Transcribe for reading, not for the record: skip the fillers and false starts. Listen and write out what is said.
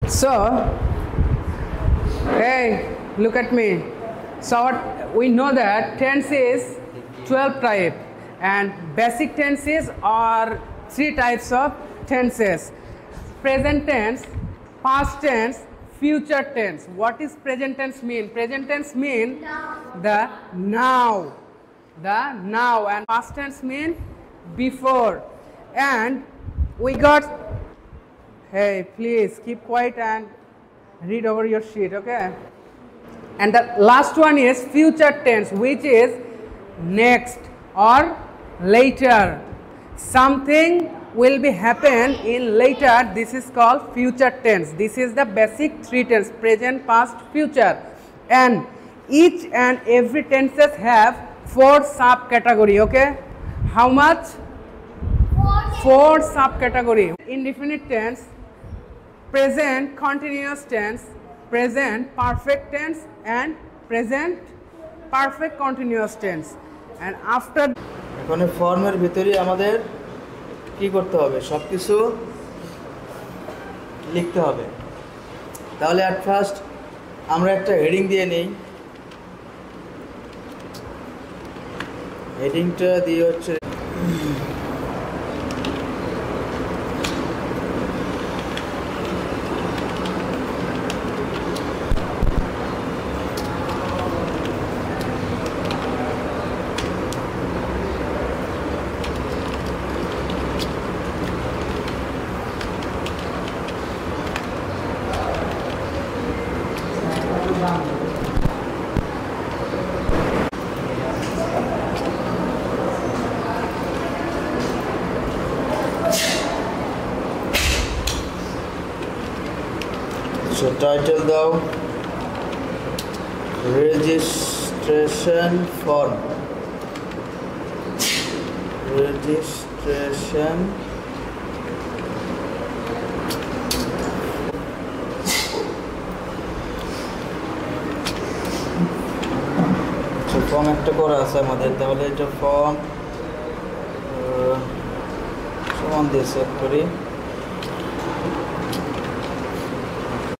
So, hey, look at me. So we know that tense is 12 type, and basic tenses are 3 types of tenses: present tense, past tense, future tense. What is present tense mean? Present tense mean the now, and past tense mean before. And we got, hey, please keep quiet and read over your sheet, okay? And the last one is future tense, which is next or later. Something will be happen in later. This is called future tense. This is the basic 3 tense: present, past, future. And each and every tenses have 4 subcategory, okay? How much? 4 subcategory. Indefinite tense, present continuous tense, present perfect tense, and present perfect continuous tense. And after এখানে ফর্মের ভিতরে আমাদের কি করতে হবে? সবকিছু লিখতে হবে। তাহলে এট ফার্স্ট আমরা একটা হেডিং দিয়ে নেই। হেডিংটা দিয়ে হচ্ছে টাইটেল দাও, রেজিস্ট্রেশন ফর্ম, রেজিস্ট্রেশন ফর্ম একটা করা আছে আমাদের। তাহলে এটা ফর্ম সমান দিয়ে সেভ করি।